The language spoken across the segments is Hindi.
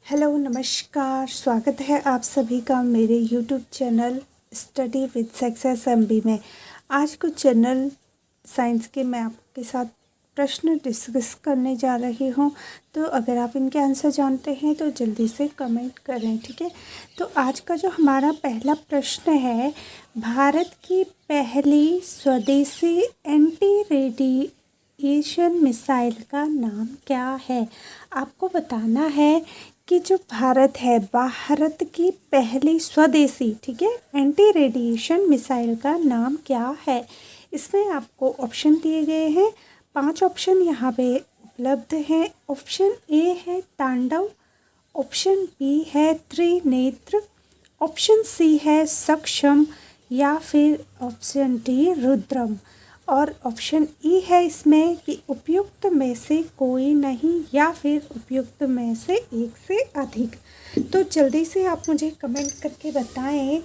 हेलो नमस्कार, स्वागत है आप सभी का मेरे YouTube channel study with success MB में। आज कुछ जनरल साइंस के मैं आपके साथ प्रश्न डिस्कस करने जा रही हूँ। तो अगर आप इनके आंसर जानते हैं तो जल्दी से कमेंट करें, ठीक है। तो आज का जो हमारा पहला प्रश्न है, भारत की पहली स्वदेशी एंटी रेडिएशन मिसाइल का नाम क्या है। आपको बताना है कि जो भारत है, भारत की पहली स्वदेशी, ठीक है, एंटी रेडिएशन मिसाइल का नाम क्या है। इसमें आपको ऑप्शन दिए गए हैं, 5 ऑप्शन यहाँ पे उपलब्ध हैं। ऑप्शन ए है तांडव, ऑप्शन बी है त्रिनेत्र, ऑप्शन सी है सक्षम या फिर ऑप्शन डी रुद्रम, और ऑप्शन ई है इसमें कि उपयुक्त में से कोई नहीं या फिर उपयुक्त में से एक से अधिक। तो जल्दी से आप मुझे कमेंट करके बताएं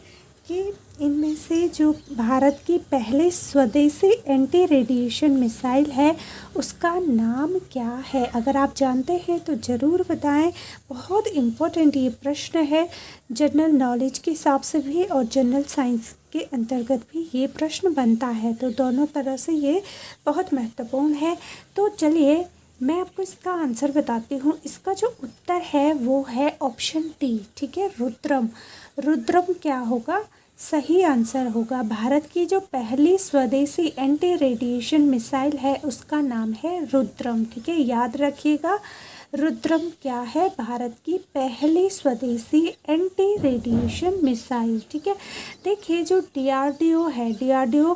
कि इनमें से जो भारत की पहले स्वदेशी एंटी रेडिएशन मिसाइल है उसका नाम क्या है। अगर आप जानते हैं तो ज़रूर बताएं। बहुत इम्पोर्टेंट ये प्रश्न है, जनरल नॉलेज के हिसाब से भी और जनरल साइंस के अंतर्गत भी ये प्रश्न बनता है, तो दोनों तरह से ये बहुत महत्वपूर्ण है। तो चलिए मैं आपको इसका आंसर बताती हूँ। इसका जो उत्तर है वो है ऑप्शन डी, ठीक है, रुद्रम। रुद्रम क्या होगा, सही आंसर होगा। भारत की जो पहली स्वदेशी एंटी रेडिएशन मिसाइल है उसका नाम है रुद्रम, ठीक है, याद रखिएगा। रुद्रम क्या है, भारत की पहली स्वदेशी एंटी रेडिएशन मिसाइल, ठीक है। देखिए जो डीआरडीओ है, डीआरडीओ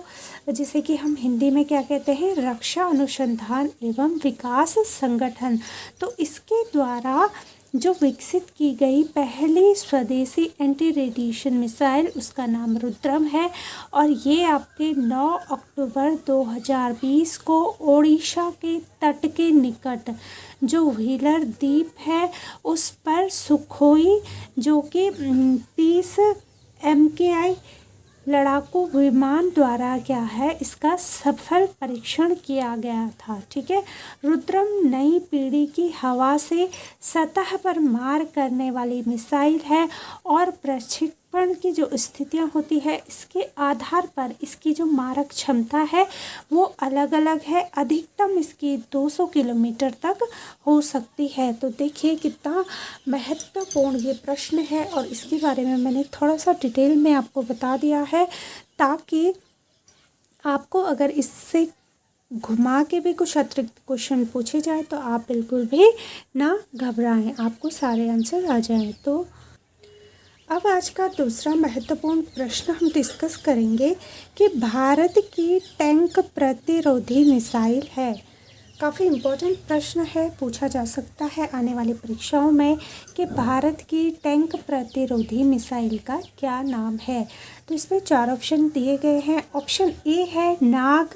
जिसे कि हम हिंदी में क्या कहते हैं, रक्षा अनुसंधान एवं विकास संगठन, तो इसके द्वारा जो विकसित की गई पहली स्वदेशी एंटी रेडिएशन मिसाइल उसका नाम रुद्रम है। और ये आपके 9 अक्टूबर 2020 को ओडिशा के तट के निकट जो व्हीलर द्वीप है उस पर सुखोई जो कि 30 MKI लड़ाकू विमान द्वारा क्या है, इसका सफल परीक्षण किया गया था, ठीक है। रुद्रम नई पीढ़ी की हवा से सतह पर मार करने वाली मिसाइल है और प्रक्षेपण की जो स्थितियां होती है इसके आधार पर इसकी जो मारक क्षमता है वो अलग अलग है। अधिकतम इसकी 200 किलोमीटर तक हो सकती है। तो देखिए कितना महत्वपूर्ण ये प्रश्न है और इसके बारे में मैंने थोड़ा सा डिटेल में आपको बता दिया है, ताकि आपको अगर इससे घुमा के भी कुछ अतिरिक्त क्वेश्चन पूछे जाए तो आप बिल्कुल भी ना घबराएं, आपको सारे आंसर आ जाएं। तो अब आज का दूसरा महत्वपूर्ण प्रश्न हम डिस्कस करेंगे कि भारत की टैंक प्रतिरोधी मिसाइल है। काफ़ी इम्पोर्टेंट प्रश्न है, पूछा जा सकता है आने वाली परीक्षाओं में कि भारत की टैंक प्रतिरोधी मिसाइल का क्या नाम है। तो इसमें 4 ऑप्शन दिए गए हैं। ऑप्शन ए है नाग,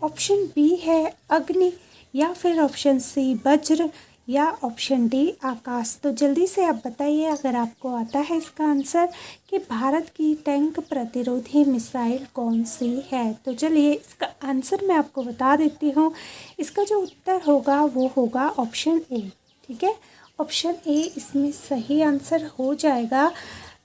ऑप्शन बी है अग्नि, या फिर ऑप्शन सी वज्र, या ऑप्शन डी आकाश। तो जल्दी से आप बताइए अगर आपको आता है इसका आंसर कि भारत की टैंक प्रतिरोधी मिसाइल कौन सी है। तो चलिए इसका आंसर मैं आपको बता देती हूँ। इसका जो उत्तर होगा वो होगा ऑप्शन ए, ठीक है। ऑप्शन ए इसमें सही आंसर हो जाएगा।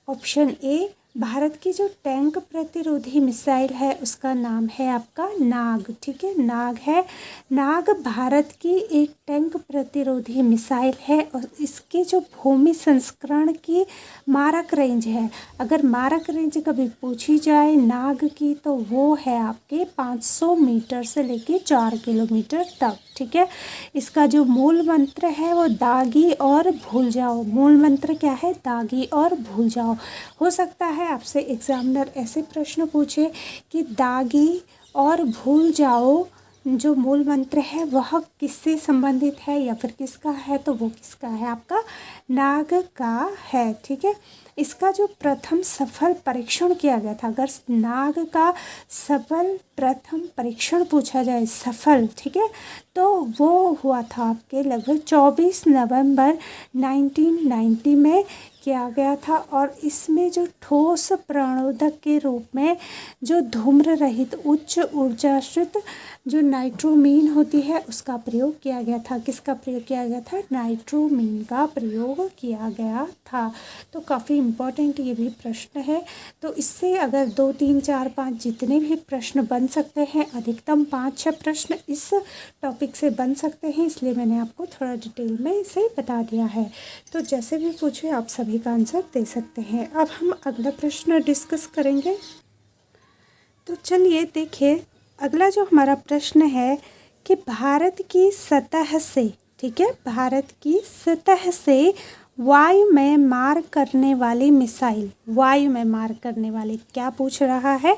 ऑप्शन ए, भारत की जो टैंक प्रतिरोधी मिसाइल है उसका नाम है आपका नाग, ठीक है, नाग है। नाग भारत की एक टैंक प्रतिरोधी मिसाइल है और इसके जो भूमि संस्करण की मारक रेंज है, अगर मारक रेंज कभी पूछी जाए नाग की तो वो है आपके 500 मीटर से लेके 4 किलोमीटर तक, ठीक है। इसका जो मूल मंत्र है वो दागी और भूल जाओ। मूल मंत्र क्या है, दागी और भूल जाओ। हो सकता है आपसे एग्जामिनर ऐसे प्रश्न पूछे कि दागी और भूल जाओ जो मूल मंत्र है वह किससे संबंधित है या फिर किसका है, तो वो किसका है, आपका नाग का है, ठीक है। इसका जो प्रथम सफल परीक्षण किया गया था, अगर नाग का सफल प्रथम परीक्षण पूछा जाए सफल, ठीक है, तो वो हुआ था आपके लगभग 24 नवंबर 1990 में किया गया था और इसमें जो ठोस प्राणोदक के रूप में जो धूम्र रहित उच्च ऊर्जाश्रित जो नाइट्रोमीन होती है उसका प्रयोग किया गया था। किसका प्रयोग किया गया था? नाइट्रोमीन का प्रयोग किया गया था। तो काफ़ी इम्पोर्टेंट ये भी प्रश्न है। तो इससे अगर 2, 3, 4, 5 जितने भी प्रश्न बन सकते हैं, अधिकतम 5-6 प्रश्न इस टॉपिक से बन सकते हैं, इसलिए मैंने आपको थोड़ा डिटेल में इसे बता दिया है। तो जैसे भी पूछे आप सभी का आंसर दे सकते हैं। अब हम अगला प्रश्न डिस्कस करेंगे। तो चलिए देखिए, अगला जो हमारा प्रश्न है कि भारत की सतह से, ठीक है, भारत की सतह से वायु में मार करने वाली मिसाइल, वायु में मार करने वाली, क्या पूछ रहा है?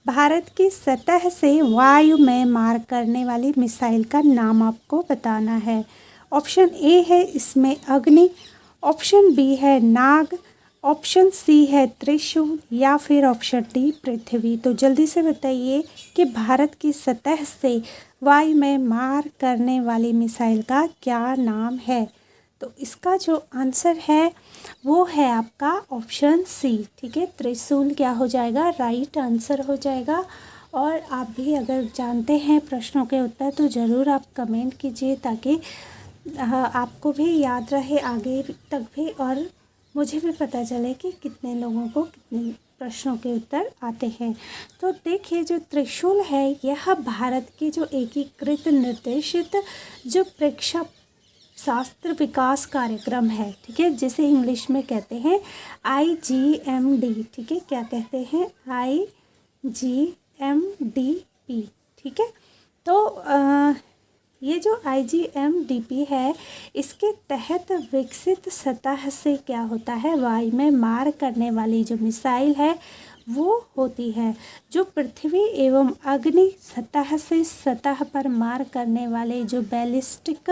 भारत की सतह से वायु में मार करने वाली मिसाइल का नाम आपको बताना है। ऑप्शन ए है इसमें अग्नि, ऑप्शन बी है नाग, ऑप्शन सी है त्रिशूल या फिर ऑप्शन डी पृथ्वी। तो जल्दी से बताइए कि भारत की सतह से वायु में मार करने वाली मिसाइल का क्या नाम है? तो इसका जो आंसर है वो है आपका ऑप्शन सी, ठीक है, त्रिशूल क्या हो जाएगा? राइट आंसर हो जाएगा। और आप भी अगर जानते हैं प्रश्नों के उत्तर तो ज़रूर आप कमेंट कीजिए ताकि आपको भी याद रहे आगे तक भी, और मुझे भी पता चले कि कितने लोगों को कितने प्रश्नों के उत्तर आते हैं। तो देखिए, जो त्रिशूल है यह भारत की जो एकीकृत निर्देशित जो प्रेक्षा शास्त्र विकास कार्यक्रम है, ठीक है, जिसे इंग्लिश में कहते हैं IGMD, ठीक है, क्या कहते हैं? IGMDP, ठीक है। तो ये जो IGMDP है, इसके तहत विकसित सतह से क्या होता है? वायु में मार करने वाली जो मिसाइल है वो होती है जो पृथ्वी एवं अग्नि सतह से सतह पर मार करने वाले जो बैलिस्टिक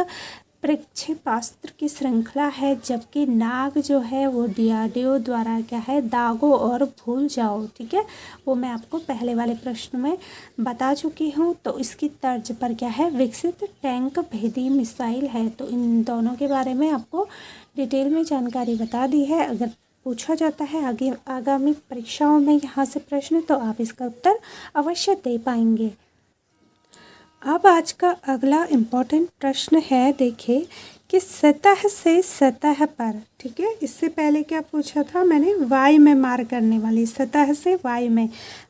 प्रक्षेपास्त्र की श्रृंखला है, जबकि नाग जो है वो DRDO द्वारा क्या है? दागो और भूल जाओ, ठीक है, वो मैं आपको पहले वाले प्रश्न में बता चुकी हूँ। तो इसकी तर्ज पर क्या है? विकसित टैंक भेदी मिसाइल है। तो इन दोनों के बारे में आपको डिटेल में जानकारी बता दी है। अगर पूछा जाता है आगे आगामी परीक्षाओं में यहाँ से प्रश्न तो आप इसका उत्तर अवश्य दे पाएंगे। अब आज का अगला इम्पोर्टेंट प्रश्न है, देखिए कि सतह से सतह पर, ठीक है, इससे पहले क्या पूछा था मैंने? वायु में मार करने वाली, सतह से वायु में।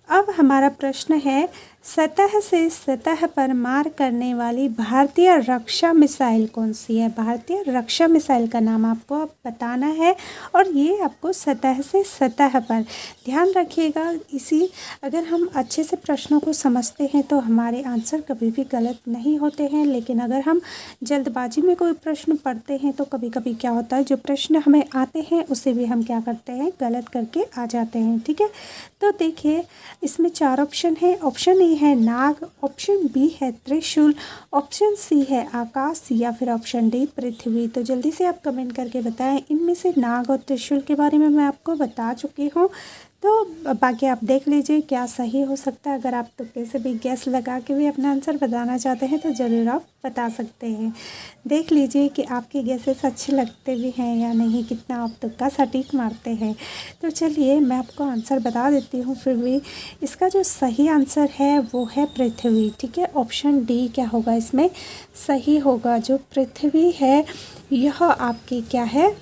अब हमारा प्रश्न है सतह से सतह पर मार करने वाली भारतीय रक्षा मिसाइल कौन सी है? भारतीय रक्षा मिसाइल का नाम आपको अब बताना है और ये आपको सतह से सतह पर। ध्यान रखिएगा, इसी अगर हम अच्छे से प्रश्नों को समझते हैं तो हमारे आंसर कभी भी गलत नहीं होते हैं, लेकिन अगर हम जल्दबाजी में कोई प्रश्न पढ़ते हैं तो कभी कभी क्या होता है, जो प्रश्न हमें आते हैं उसे भी हम क्या करते हैं? गलत करके आ जाते हैं, ठीक है। तो देखिए, इसमें 4 ऑप्शन है। ऑप्शन ए है नाग, ऑप्शन बी है त्रिशूल, ऑप्शन सी है आकाश या फिर ऑप्शन डी पृथ्वी। तो जल्दी से आप कमेंट करके बताएं, इनमें से नाग और त्रिशूल के बारे में मैं आपको बता चुकी हूँ। तो बाकी आप देख लीजिए क्या सही हो सकता है। अगर आप तुक्के से भी गैस लगा के भी अपना आंसर बताना चाहते हैं तो ज़रूर आप बता सकते हैं। देख लीजिए कि आपके गैसेस अच्छे लगते भी हैं या नहीं, कितना आप तुक्का सटीक मारते हैं। तो चलिए मैं आपको आंसर बता देती हूँ फिर भी। इसका जो सही आंसर है वो है पृथ्वी, ठीक है। ऑप्शन डी क्या होगा इसमें? सही होगा। जो पृथ्वी है यह आपकी क्या है?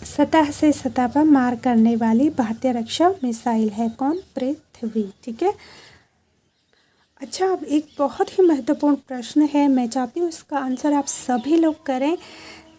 सतह से सतह पर मार करने वाली भारतीय रक्षा मिसाइल है। कौन? पृथ्वी, ठीक है। अच्छा, अब एक बहुत ही महत्वपूर्ण प्रश्न है, मैं चाहती हूँ इसका आंसर आप सभी लोग करें।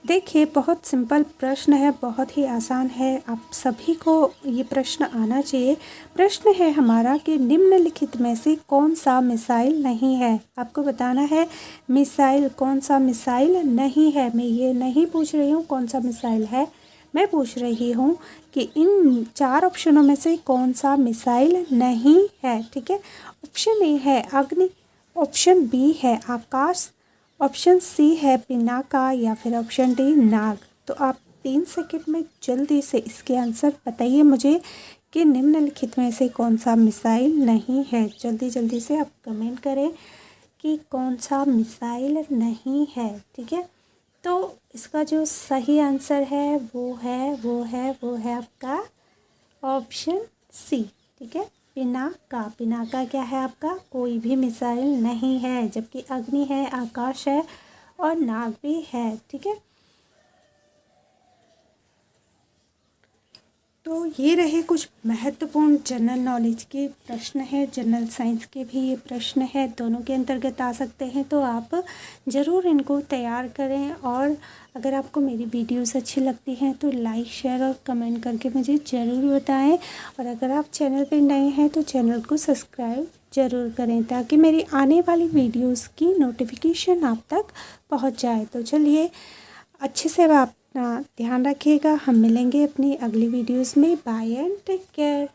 देखिए, बहुत सिंपल प्रश्न है, बहुत ही आसान है, आप सभी को ये प्रश्न आना चाहिए। प्रश्न है हमारा कि निम्नलिखित में से कौन सा मिसाइल नहीं है? आपको बताना है मिसाइल, कौन सा मिसाइल नहीं है। मैं ये नहीं पूछ रही हूँ कौन सा मिसाइल है, मैं पूछ रही हूँ कि इन 4 ऑप्शनों में से कौन सा मिसाइल नहीं है, ठीक है। ऑप्शन ए है अग्नि, ऑप्शन बी है आकाश, ऑप्शन सी है पिनाका या फिर ऑप्शन डी नाग। तो आप 3 सेकंड में जल्दी से इसके आंसर बताइए मुझे कि निम्नलिखित में से कौन सा मिसाइल नहीं है। जल्दी जल्दी से आप कमेंट करें कि कौन सा मिसाइल नहीं है, ठीक है। तो इसका जो सही आंसर है वो है आपका ऑप्शन सी। ठीक है, पिनाका। पिनाका क्या है आपका? कोई भी मिसाइल नहीं है, जबकि अग्नि है, आकाश है और नाग भी है। ठीक है, तो ये रहे कुछ महत्वपूर्ण जनरल नॉलेज के प्रश्न है। जनरल साइंस के भी ये प्रश्न है, दोनों के अंतर्गत आ सकते हैं, तो आप ज़रूर इनको तैयार करें। और अगर आपको मेरी वीडियोस अच्छी लगती हैं तो लाइक, शेयर और कमेंट करके मुझे ज़रूर बताएं। और अगर आप चैनल पर नए हैं तो चैनल को सब्सक्राइब ज़रूर करें, ताकि मेरी आने वाली वीडियोस की नोटिफिकेशन आप तक पहुंच जाए। तो चलिए, अच्छे से आप अपना ध्यान रखिएगा। हम मिलेंगे अपनी अगली वीडियोस में। Bye and take care.